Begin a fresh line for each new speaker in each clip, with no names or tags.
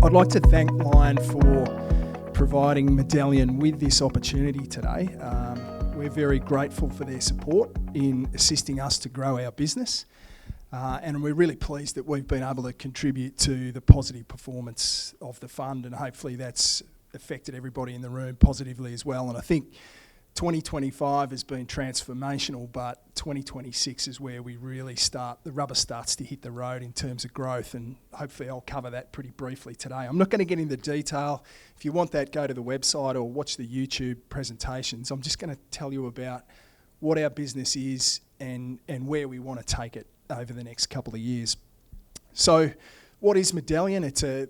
I'd like to thank Lion for providing Medallion with this opportunity today. We're very grateful for their support in assisting us to grow our business. And we're really pleased that we've been able to contribute to the positive performance of the fund, and hopefully that's affected everybody in the room positively as well. And I think 2025 has been transformational, but 2026 is where we really the rubber starts to hit the road in terms of growth, and hopefully I'll cover that pretty briefly today. I'm not going to get into detail. If you want that, go to the website or watch the YouTube presentations. I'm just going to tell you about what our business is and where we want to take it over the next couple of years. So what is Medallion? It's a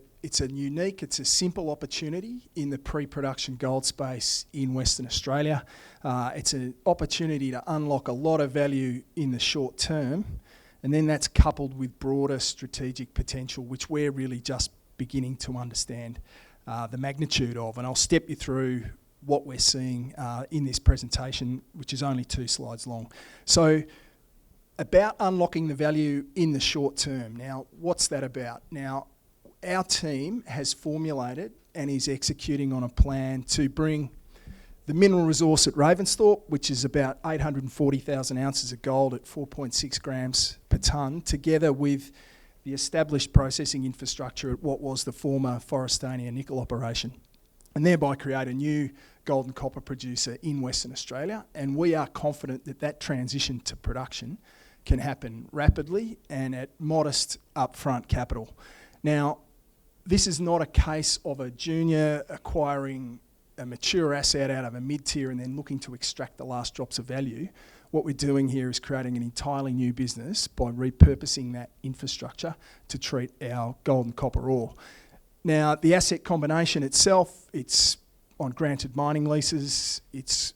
simple opportunity in the pre-production gold space in Western Australia. It's an opportunity to unlock a lot of value in the short term, and then that's coupled with broader strategic potential, which we're really just beginning to understand the magnitude of. And I'll step you through what we're seeing in this presentation, which is only 2 slides long. So about unlocking the value in the short term. Now, what's that about? Now, our team has formulated and is executing on a plan to bring the mineral resource at Ravensthorpe, which is about 840,000 ounces of gold at 4.6 grams per tonne, together with the established processing infrastructure at what was the former Forrestania nickel operation, and thereby create a new gold and copper producer in Western Australia. And we are confident that that transition to production can happen rapidly and at modest upfront capital. Now, this is not a case of a junior acquiring a mature asset out of a mid-tier and then looking to extract the last drops of value. What we're doing here is creating an entirely new business by repurposing that infrastructure to treat our gold and copper ore. Now, the asset combination itself, it's on granted mining leases, it's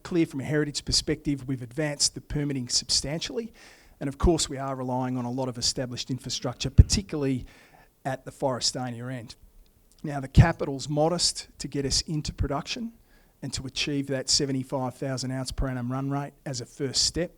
clear from a heritage perspective. We've advanced the permitting substantially, and of course we are relying on a lot of established infrastructure, particularly at the Forrestania end. Now, the capital's modest to get us into production and to achieve that 75,000 ounce per annum run rate as a first step.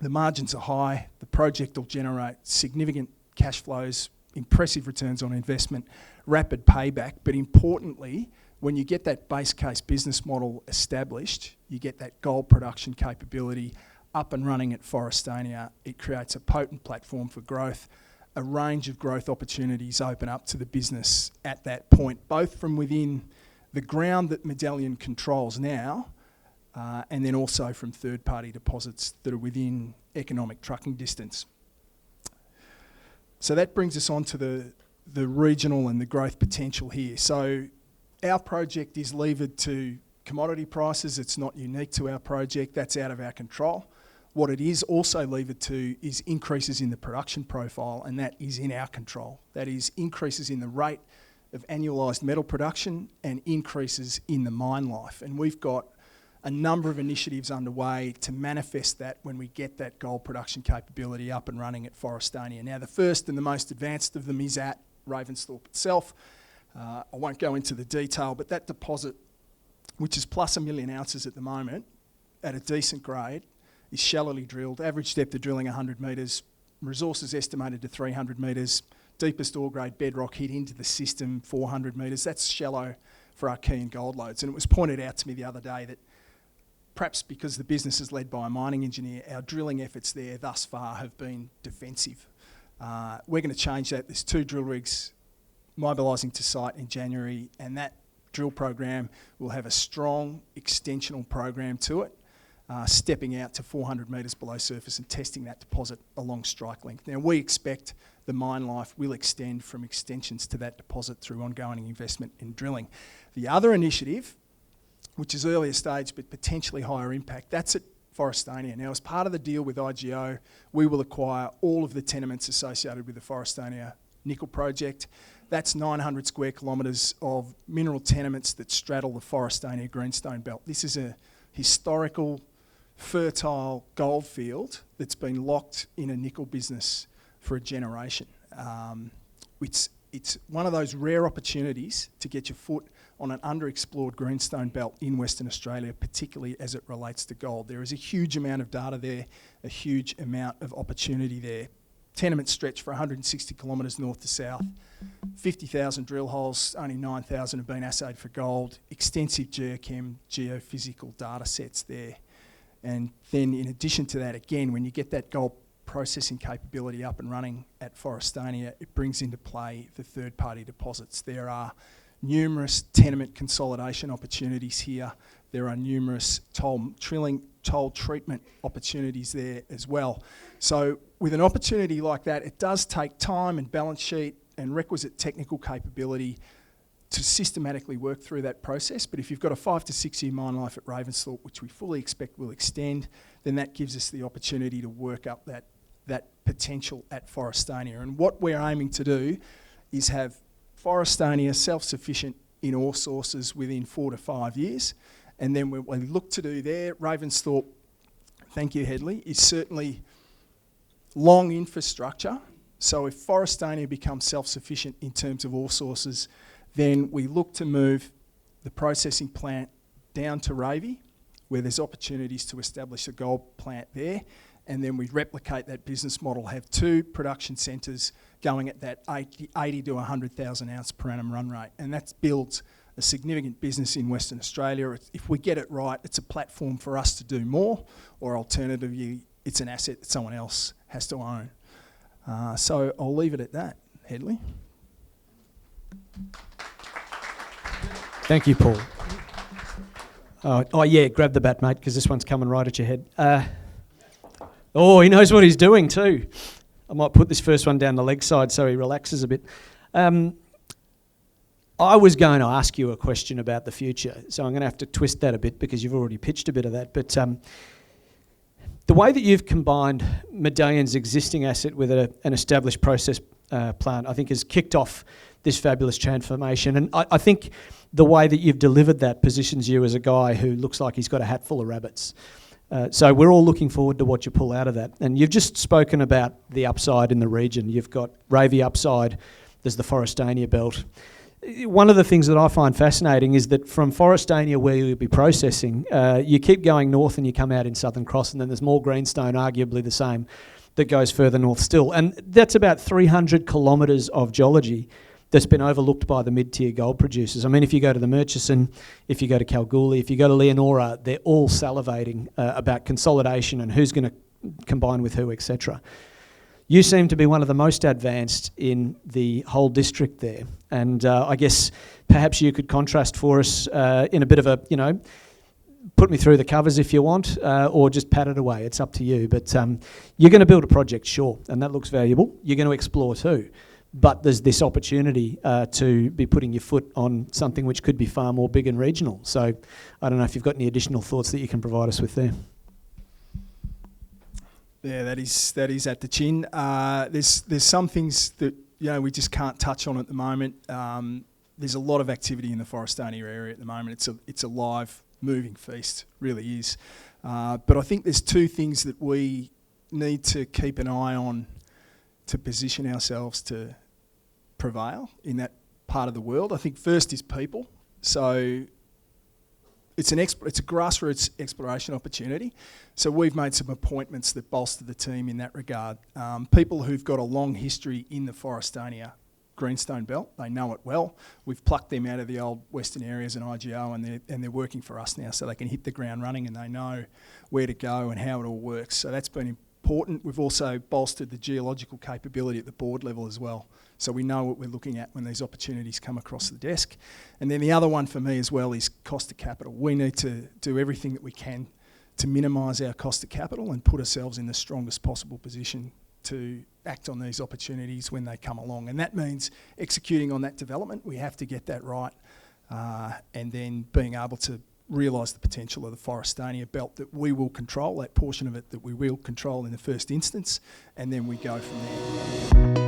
The margins are high. The project will generate significant cash flows, impressive returns on investment, rapid payback, but importantly, when you get that base case business model established, you get that gold production capability up and running at Forrestania. It creates a potent platform for growth. A range of growth opportunities open up to the business at that point, both from within the ground that Medallion controls now, and then also from third-party deposits that are within economic trucking distance. So that brings us on to the regional and the growth potential here. So our project is levered to commodity prices. It's not unique to our project. That's out of our control. What it is also levered to is increases in the production profile, and that is in our control. That is increases in the rate of annualised metal production and increases in the mine life. And we've got a number of initiatives underway to manifest that when we get that gold production capability up and running at Forrestania. Now, the first and the most advanced of them is at Ravensthorpe itself. I won't go into the detail, but that deposit, which is plus 1 million ounces at the moment, at a decent grade, is shallowly drilled. Average depth of drilling 100 metres, resources estimated to 300 metres, deepest ore grade bedrock hit into the system 400 metres. That's shallow for Archean gold lodes. And it was pointed out to me the other day that perhaps because the business is led by a mining engineer, our drilling efforts there thus far have been defensive. We're going to change that. There's 2 drill rigs mobilising to site in January, and that drill program will have a strong extensional program to it, stepping out to 400 metres below surface and testing that deposit along strike length. Now, we expect the mine life will extend from extensions to that deposit through ongoing investment in drilling. The other initiative, which is earlier stage but potentially higher impact, that's at Forrestania. Now, as part of the deal with IGO, we will acquire all of the tenements associated with the Forrestania nickel project. That's 900 square kilometres of mineral tenements that straddle the Forrestania greenstone belt. This is a historical, fertile gold field that's been locked in a nickel business for a generation. It's one of those rare opportunities to get your foot on an underexplored greenstone belt in Western Australia, particularly as it relates to gold. There is a huge amount of data there, a huge amount of opportunity there tenements stretch for 160 kilometres north to south, 50,000 drill holes, only 9,000 have been assayed for gold, extensive geochem, geophysical data sets there. And then in addition to that, again, when you get that gold processing capability up and running at Forrestania, it brings into play the third-party deposits. There are numerous tenement consolidation opportunities here. There are numerous toll treatment opportunities there as well. So with an opportunity like that, it does take time and balance sheet and requisite technical capability to systematically work through that process. But if you've got a 5 to 6 year mine life at Ravensthorpe, which we fully expect will extend, then that gives us the opportunity to work up that potential at Forrestania. And what we're aiming to do is have Forrestania self-sufficient in ore sources within 4 to 5 years. And then what we look to do there, Ravensthorpe, thank you Hedley, is certainly long infrastructure. So if Forrestania becomes self-sufficient in terms of ore sources, then we look to move the processing plant down to Ravy, where there's opportunities to establish a gold plant there, and then we replicate that business model, have 2 production centres going at that 80 to 100,000 ounce per annum run rate, and that builds a significant business in Western Australia. If we get it right, it's a platform for us to do more, or alternatively, it's an asset that someone else has to own. So I'll leave it at that, Hedley.
Thank you, Paul. Oh yeah, grab the bat, mate, because this one's coming right at your head. He knows what he's doing too. I might put this first one down the leg side so he relaxes a bit. I was going to ask you a question about the future, so I'm going to have to twist that a bit because you've already pitched a bit of that. But the way that you've combined Medallion's existing asset with an established process plant, I think has kicked off this fabulous transformation. And I think the way that you've delivered that positions you as a guy who looks like he's got a hat full of rabbits. So we're all looking forward to what you pull out of that. And you've just spoken about the upside in the region. You've got Ravy upside, there's the Forrestania belt. One of the things that I find fascinating is that from Forrestania, where you'll be processing, you keep going north and you come out in Southern Cross, and then there's more greenstone, arguably the same, that goes further north still. And that's about 300 kilometres of geology that's been overlooked by the mid-tier gold producers. I mean, if you go to the Murchison, if you go to Kalgoorlie, if you go to Leonora, they're all salivating about consolidation and who's going to combine with who, etc. You seem to be one of the most advanced in the whole district there. And I guess perhaps you could contrast for us in a bit of a, put me through the covers if you want, or just pat it away. It's up to you. But you're going to build a project, sure, and that looks valuable. You're going to explore too. But there's this opportunity to be putting your foot on something which could be far more big and regional. So I don't know if you've got any additional thoughts that you can provide us with there.
Yeah, that is at the chin. There's some things that we just can't touch on at the moment. There's a lot of activity in the Forrestania area at the moment. It's a live, moving feast, really is. But I think there's 2 things that we need to keep an eye on to position ourselves to prevail in that part of the world. I think first is people. So it's a grassroots exploration opportunity. So we've made some appointments that bolster the team in that regard. People who've got a long history in the Forrestania greenstone belt, they know it well. We've plucked them out of the old western areas and IGO, and they're working for us now, so they can hit the ground running and they know where to go and how it all works. So that's been important. We've also bolstered the geological capability at the board level as well. So we know what we're looking at when these opportunities come across the desk. And then the other one for me as well is cost of capital. We need to do everything that we can to minimise our cost of capital and put ourselves in the strongest possible position to act on these opportunities when they come along. And that means executing on that development. We have to get that right, and then being able to realise the potential of the Forrestania belt that we will control, that portion of it that we will control in the first instance, and then we go from there.